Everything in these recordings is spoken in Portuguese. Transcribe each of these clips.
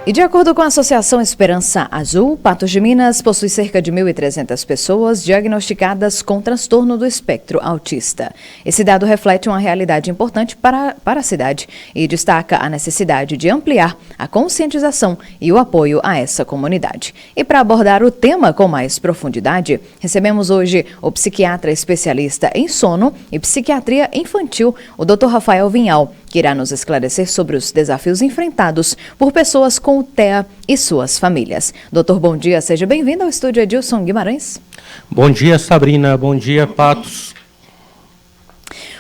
E de acordo com a Associação Esperança Azul, Patos de Minas possui cerca de 1.300 pessoas diagnosticadas com transtorno do espectro autista. Esse dado reflete uma realidade importante para a cidade e destaca a necessidade de ampliar a conscientização e o apoio a essa comunidade. E para abordar o tema com mais profundidade, recebemos hoje o psiquiatra especialista em sono e psiquiatria infantil, o Dr. Rafael Vinhal, que irá nos esclarecer sobre os desafios enfrentados por pessoas com o TEA e suas famílias. Doutor, bom dia, seja bem-vindo ao estúdio Edilson Guimarães. Bom dia, Sabrina, bom dia, Patos.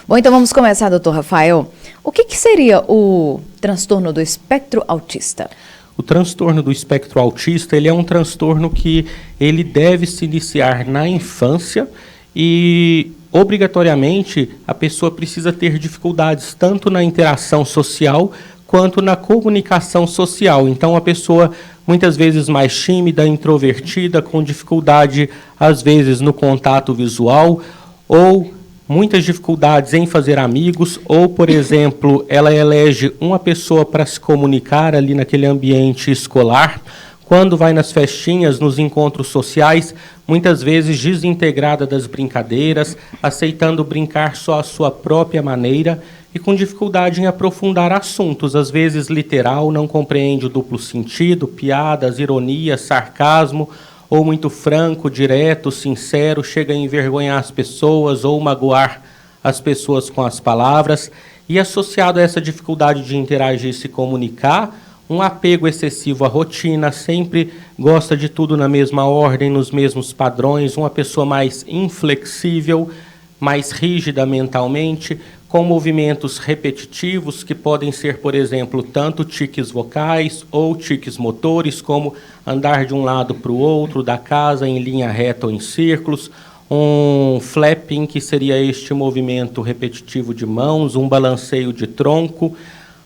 Bom, então vamos começar, doutor Rafael. O que seria o transtorno do espectro autista? O transtorno do espectro autista, ele é um transtorno que ele deve se iniciar na infância e obrigatoriamente a pessoa precisa ter dificuldades tanto na interação social quanto na comunicação social. Então a pessoa muitas vezes mais tímida, introvertida, com dificuldade às vezes no contato visual ou muitas dificuldades em fazer amigos, ou, por exemplo, ela elege uma pessoa para se comunicar ali naquele ambiente escolar. Quando vai nas festinhas, nos encontros sociais, muitas vezes desintegrada das brincadeiras, aceitando brincar só à sua própria maneira e com dificuldade em aprofundar assuntos, às vezes literal, não compreende o duplo sentido, piadas, ironia, sarcasmo, ou muito franco, direto, sincero, chega a envergonhar as pessoas ou magoar as pessoas com as palavras. E associado a essa dificuldade de interagir e se comunicar, um apego excessivo à rotina, sempre gosta de tudo na mesma ordem, nos mesmos padrões, uma pessoa mais inflexível, mais rígida mentalmente, com movimentos repetitivos que podem ser, por exemplo, tanto tiques vocais ou tiques motores, como andar de um lado para o outro da casa em linha reta ou em círculos, um flapping, que seria este movimento repetitivo de mãos, um balanceio de tronco,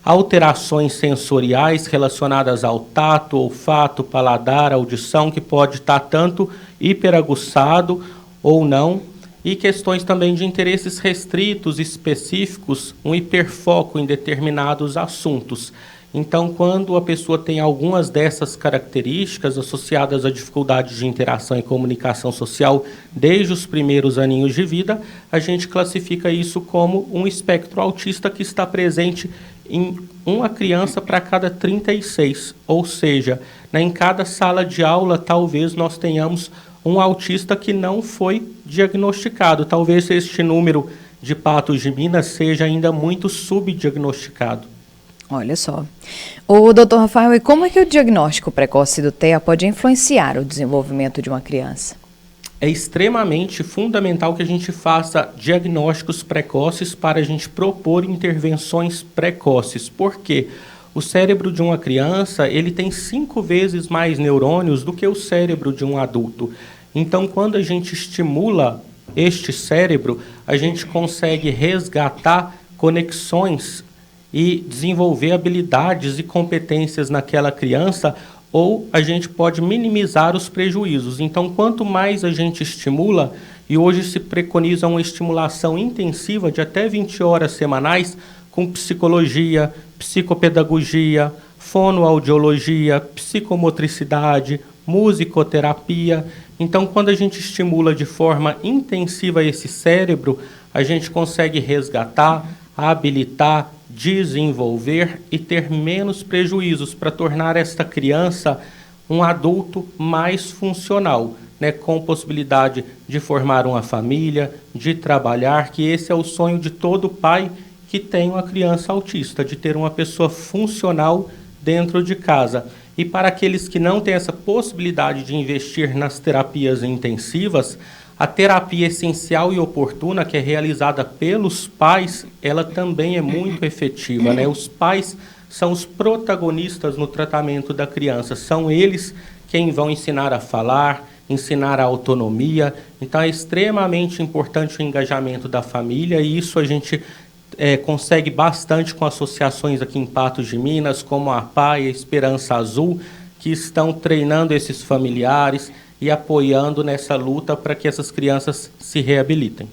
alterações sensoriais relacionadas ao tato, olfato, paladar, audição, que pode estar tanto hiperaguçado ou não, e questões também de interesses restritos, específicos, um hiperfoco em determinados assuntos. Então, quando a pessoa tem algumas dessas características associadas à dificuldade de interação e comunicação social desde os primeiros aninhos de vida, a gente classifica isso como um espectro autista que está presente em uma criança para cada 36, ou seja, em cada sala de aula talvez nós tenhamos um autista que não foi diagnosticado. Talvez este número de Patos de Minas seja ainda muito subdiagnosticado. Olha só. O doutor Rafael, e como é que o diagnóstico precoce do TEA pode influenciar o desenvolvimento de uma criança? É extremamente fundamental que a gente faça diagnósticos precoces para a gente propor intervenções precoces. Por quê? O cérebro de uma criança, ele tem 5 vezes mais neurônios do que o cérebro de um adulto. Então, quando a gente estimula este cérebro, a gente consegue resgatar conexões e desenvolver habilidades e competências naquela criança, ou a gente pode minimizar os prejuízos. Então, quanto mais a gente estimula, e hoje se preconiza uma estimulação intensiva de até 20 horas semanais, com psicologia, psicopedagogia, fonoaudiologia, psicomotricidade, musicoterapia. Então, quando a gente estimula de forma intensiva esse cérebro, a gente consegue resgatar, habilitar, desenvolver e ter menos prejuízos para tornar esta criança um adulto mais funcional, né, com possibilidade de formar uma família, de trabalhar, que esse é o sonho de todo pai que tem uma criança autista, de ter uma pessoa funcional dentro de casa. E para aqueles que não têm essa possibilidade de investir nas terapias intensivas, a terapia essencial e oportuna, que é realizada pelos pais, ela também é muito efetiva, né? Os pais são os protagonistas no tratamento da criança, são eles quem vão ensinar a falar, ensinar a autonomia. Então é extremamente importante o engajamento da família, e isso a gente consegue bastante com associações aqui em Patos de Minas, como a APAE, a Esperança Azul, que estão treinando esses familiares e apoiando nessa luta para que essas crianças se reabilitem.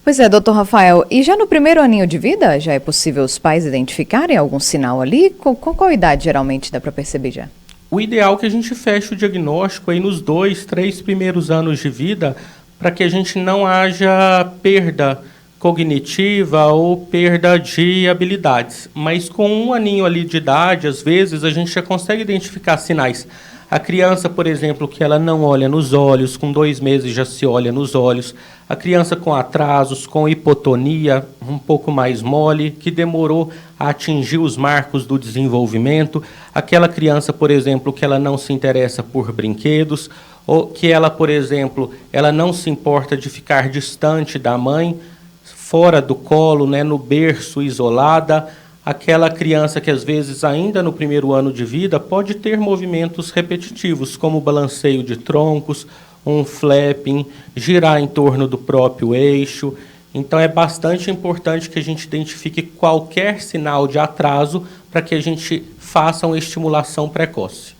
Pois é, doutor Rafael, e já no primeiro aninho de vida, já é possível os pais identificarem algum sinal ali? Com qual idade geralmente dá para perceber já? O ideal é que a gente feche o diagnóstico aí nos 2, 3 primeiros anos de vida, para que a gente não haja perda cognitiva ou perda de habilidades. Mas com 1 aninho ali de idade, às vezes, a gente já consegue identificar sinais. A criança, por exemplo, que ela não olha nos olhos, com 2 meses já se olha nos olhos. A criança com atrasos, com hipotonia, um pouco mais mole, que demorou a atingir os marcos do desenvolvimento. Aquela criança, por exemplo, que ela não se interessa por brinquedos, ou que ela, por exemplo, ela não se importa de ficar distante da mãe, fora do colo, né, no berço, isolada. Aquela criança que, às vezes, ainda no primeiro ano de vida, pode ter movimentos repetitivos, como o balanceio de troncos, um flapping, girar em torno do próprio eixo. Então, é bastante importante que a gente identifique qualquer sinal de atraso para que a gente faça uma estimulação precoce.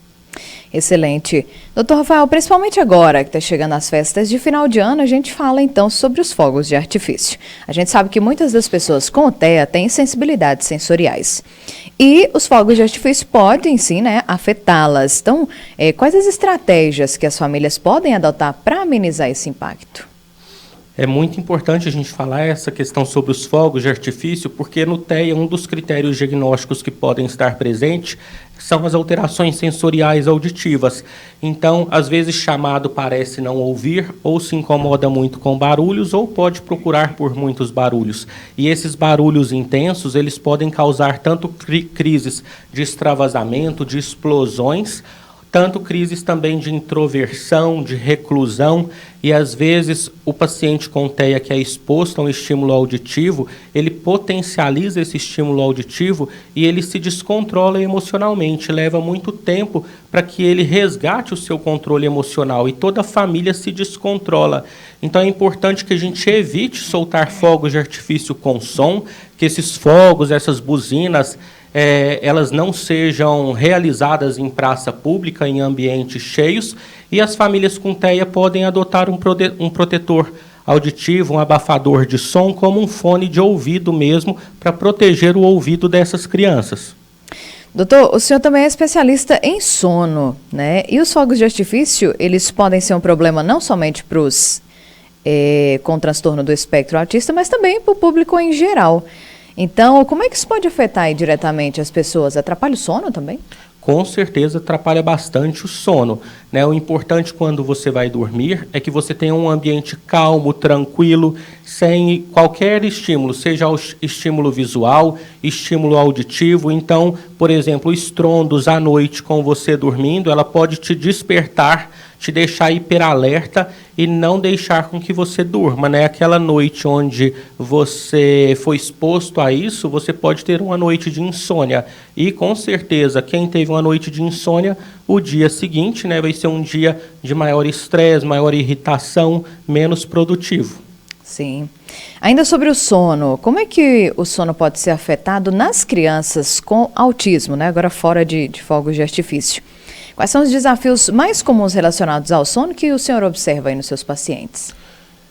Excelente. Doutor Rafael, principalmente agora que está chegando as festas de final de ano, a gente fala então sobre os fogos de artifício. A gente sabe que muitas das pessoas com TEA têm sensibilidades sensoriais. E os fogos de artifício podem, sim, né, afetá-las. Então, quais as estratégias que as famílias podem adotar para amenizar esse impacto? É muito importante a gente falar essa questão sobre os fogos de artifício, porque no TEA, um dos critérios diagnósticos que podem estar presentes são as alterações sensoriais auditivas. Então, às vezes, chamado parece não ouvir, ou se incomoda muito com barulhos, ou pode procurar por muitos barulhos. E esses barulhos intensos, eles podem causar tanto crises de extravasamento, de explosões, tanto crises também de introversão, de reclusão, e às vezes o paciente com TEA que é exposto a um estímulo auditivo, ele potencializa esse estímulo auditivo e ele se descontrola emocionalmente, leva muito tempo para que ele resgate o seu controle emocional e toda a família se descontrola. Então é importante que a gente evite soltar fogos de artifício com som, que esses fogos, essas buzinas, elas não sejam realizadas em praça pública, em ambientes cheios, e as famílias com TEA podem adotar um protetor auditivo, um abafador de som, como um fone de ouvido mesmo, para proteger o ouvido dessas crianças. Doutor, o senhor também é especialista em sono, né? E os fogos de artifício, eles podem ser um problema não somente para os com transtorno do espectro autista, mas também para o público em geral. Então, como é que isso pode afetar aí diretamente as pessoas? Atrapalha o sono também? Com certeza atrapalha bastante o sono, né? O importante quando você vai dormir é que você tenha um ambiente calmo, tranquilo, sem qualquer estímulo, seja o estímulo visual, estímulo auditivo. Então, por exemplo, estrondos à noite com você dormindo, ela pode te despertar, te deixar hiperalerta e não deixar com que você durma, né? Aquela noite onde você foi exposto a isso, você pode ter uma noite de insônia. E com certeza, quem teve uma noite de insônia, o dia seguinte, né, vai ser um dia de maior estresse, maior irritação, menos produtivo. Sim. Ainda sobre o sono, como é que o sono pode ser afetado nas crianças com autismo, né? Agora fora de fogos de artifício. Quais são os desafios mais comuns relacionados ao sono que o senhor observa aí nos seus pacientes?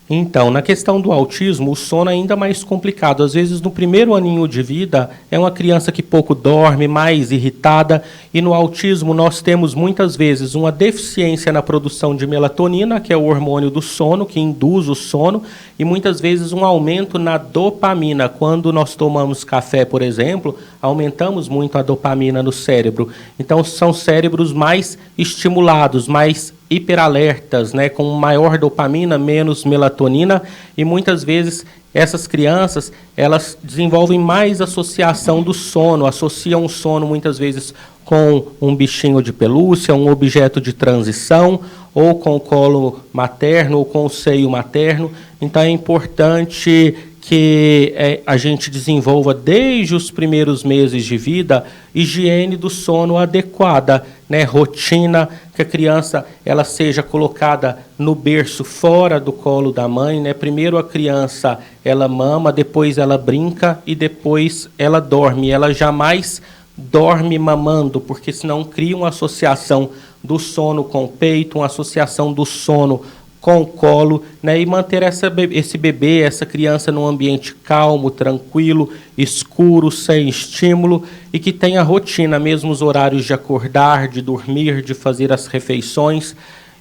Então, na questão do autismo, o sono é ainda mais complicado. Às vezes, no primeiro aninho de vida, é uma criança que pouco dorme, mais irritada. E no autismo, nós temos muitas vezes uma deficiência na produção de melatonina, que é o hormônio do sono, que induz o sono, e muitas vezes um aumento na dopamina. Quando nós tomamos café, por exemplo, aumentamos muito a dopamina no cérebro. Então, são cérebros mais estimulados, mais hiperalertas, né, com maior dopamina, menos melatonina, e muitas vezes essas crianças, elas desenvolvem mais associação do sono, associam o sono muitas vezes com um bichinho de pelúcia, um objeto de transição, ou com o colo materno, ou com o seio materno. Então é importante que a gente desenvolva desde os primeiros meses de vida higiene do sono adequada, né? Rotina, que a criança ela seja colocada no berço fora do colo da mãe, né? Primeiro a criança ela mama, depois ela brinca e depois ela dorme. Ela jamais dorme mamando, porque senão cria uma associação do sono com o peito, uma associação do sono com o colo, né, e manter esse bebê, essa criança num ambiente calmo, tranquilo, escuro, sem estímulo e que tenha rotina, mesmo os horários de acordar, de dormir, de fazer as refeições.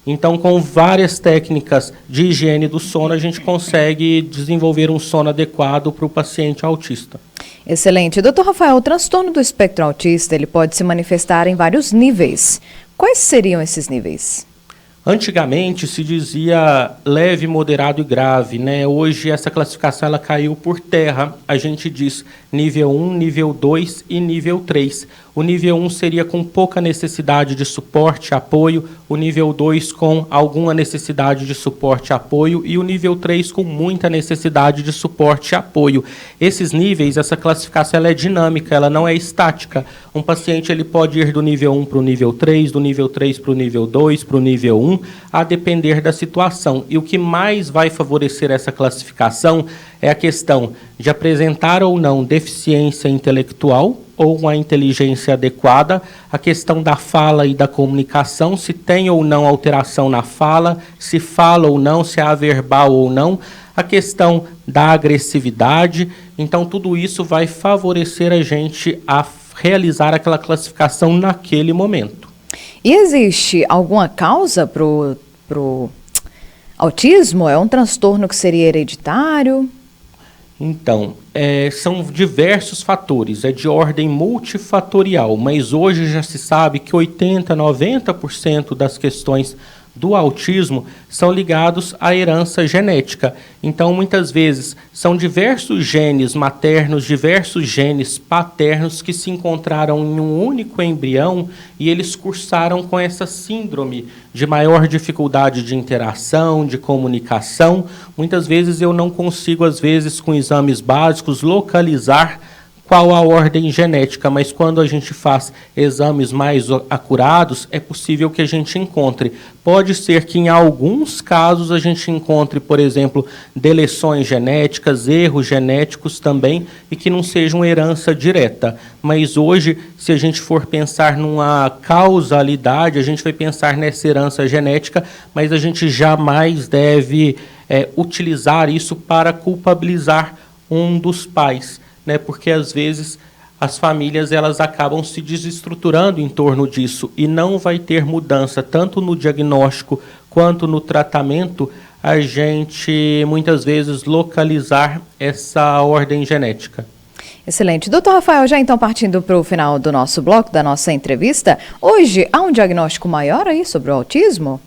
Então, com várias técnicas de higiene do sono, a gente consegue desenvolver um sono adequado para o paciente autista. Excelente. Doutor Rafael, o transtorno do espectro autista ele pode se manifestar em vários níveis. Quais seriam esses níveis? Antigamente se dizia leve, moderado e grave, né? Hoje essa classificação ela caiu por terra. A gente diz nível 1, nível 2 e nível 3. O nível 1 seria com pouca necessidade de suporte, apoio, o nível 2 com alguma necessidade de suporte e apoio e o nível 3 com muita necessidade de suporte e apoio. Esses níveis, essa classificação ela é dinâmica, ela não é estática. Um paciente ele pode ir do nível 1 para o nível 3, do nível 3 para o nível 2, para o nível 1, a depender da situação. E o que mais vai favorecer essa classificação é a questão de apresentar ou não deficiência intelectual ou uma inteligência adequada, a questão da fala e da comunicação, se tem ou não alteração na fala, se fala ou não, se é averbal ou não, a questão da agressividade. Então, tudo isso vai favorecer a gente a realizar aquela classificação naquele momento. E existe alguma causa pro autismo? É um transtorno que seria hereditário? Então, são diversos fatores, é de ordem multifatorial, mas hoje já se sabe que 80%, 90% das questões do autismo são ligados à herança genética. Então, muitas vezes, são diversos genes maternos, diversos genes paternos que se encontraram em um único embrião e eles cursaram com essa síndrome de maior dificuldade de interação, de comunicação. Muitas vezes eu não consigo, às vezes, com exames básicos, localizar qual a ordem genética, mas quando a gente faz exames mais acurados, é possível que a gente encontre. Pode ser que em alguns casos a gente encontre, por exemplo, deleções genéticas, erros genéticos também, e que não sejam herança direta. Mas hoje, se a gente for pensar numa causalidade, a gente vai pensar nessa herança genética, mas a gente jamais deve utilizar isso para culpabilizar um dos pais, né? Porque às vezes as famílias elas acabam se desestruturando em torno disso e não vai ter mudança tanto no diagnóstico quanto no tratamento a gente muitas vezes localizar essa ordem genética. Excelente. Doutor Rafael, já então partindo para o final do nosso bloco, da nossa entrevista, hoje há um diagnóstico maior aí sobre o autismo?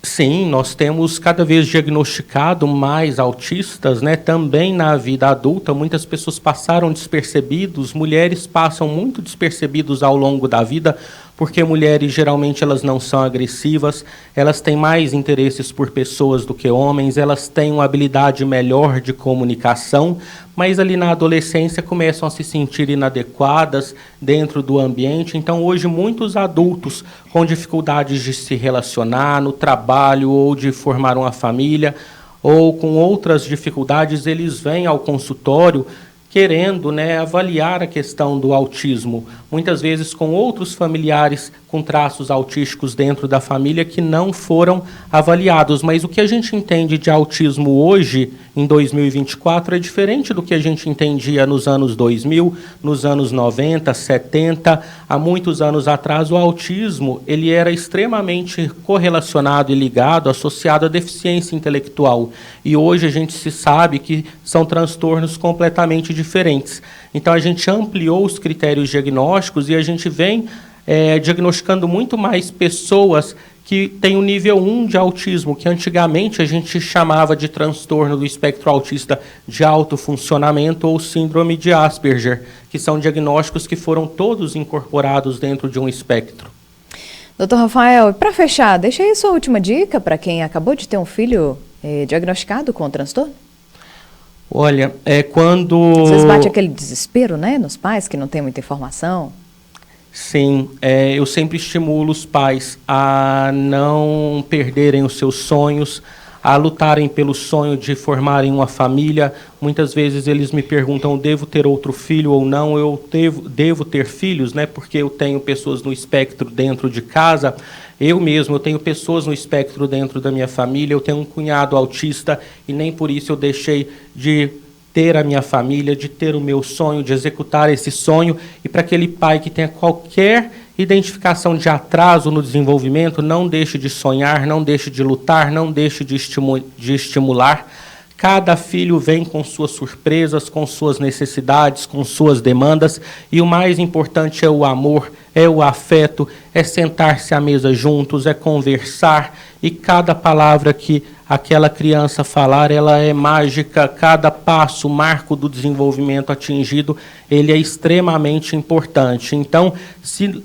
Sim, nós temos cada vez diagnosticado mais autistas, né? Também na vida adulta, muitas pessoas passaram despercebidos, mulheres passam muito despercebidos ao longo da vida, porque mulheres geralmente elas não são agressivas, elas têm mais interesses por pessoas do que homens, elas têm uma habilidade melhor de comunicação, mas ali na adolescência começam a se sentir inadequadas dentro do ambiente. Então hoje muitos adultos com dificuldades de se relacionar no trabalho ou de formar uma família ou com outras dificuldades, eles vêm ao consultório querendo, né, avaliar a questão do autismo, muitas vezes com outros familiares com traços autísticos dentro da família que não foram avaliados. Mas o que a gente entende de autismo hoje, em 2024, é diferente do que a gente entendia nos anos 2000, nos anos 90, 70. Há muitos anos atrás, o autismo ele era extremamente correlacionado e ligado, associado à deficiência intelectual. E hoje a gente se sabe que são transtornos completamente diferentes. Então, a gente ampliou os critérios diagnósticos e a gente vem diagnosticando muito mais pessoas que têm o nível 1 de autismo, que antigamente a gente chamava de transtorno do espectro autista de alto funcionamento ou síndrome de Asperger, que são diagnósticos que foram todos incorporados dentro de um espectro. Doutor Rafael, para fechar, deixa aí sua última dica para quem acabou de ter um filho diagnosticado com o transtorno. Olha, quando... Às vezes bate aquele desespero, né, nos pais que não tem muita informação. Sim, eu sempre estimulo os pais a não perderem os seus sonhos, a lutarem pelo sonho de formarem uma família. Muitas vezes eles me perguntam, devo ter outro filho ou não? Eu devo ter filhos, né? Porque eu tenho pessoas no espectro dentro de casa. Eu tenho pessoas no espectro dentro da minha família. Eu tenho um cunhado autista e nem por isso eu deixei de ter a minha família, de ter o meu sonho, de executar esse sonho. E para aquele pai que tenha qualquer identificação de atraso no desenvolvimento, não deixe de sonhar, não deixe de lutar, não deixe de estimular. Cada filho vem com suas surpresas, com suas necessidades, com suas demandas, e o mais importante é o amor, é o afeto, é sentar-se à mesa juntos, é conversar, e cada palavra que aquela criança falar, ela é mágica. Cada passo, marco do desenvolvimento atingido, ele é extremamente importante. Então, se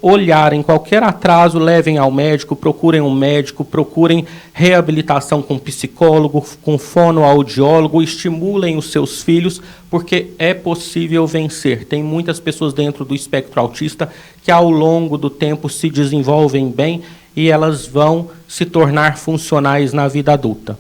olharem qualquer atraso, levem ao médico, procurem um médico, procurem reabilitação com psicólogo, com fonoaudiólogo, estimulem os seus filhos, porque é possível vencer. Tem muitas pessoas dentro do espectro autista que ao longo do tempo se desenvolvem bem e elas vão se tornar funcionais na vida adulta.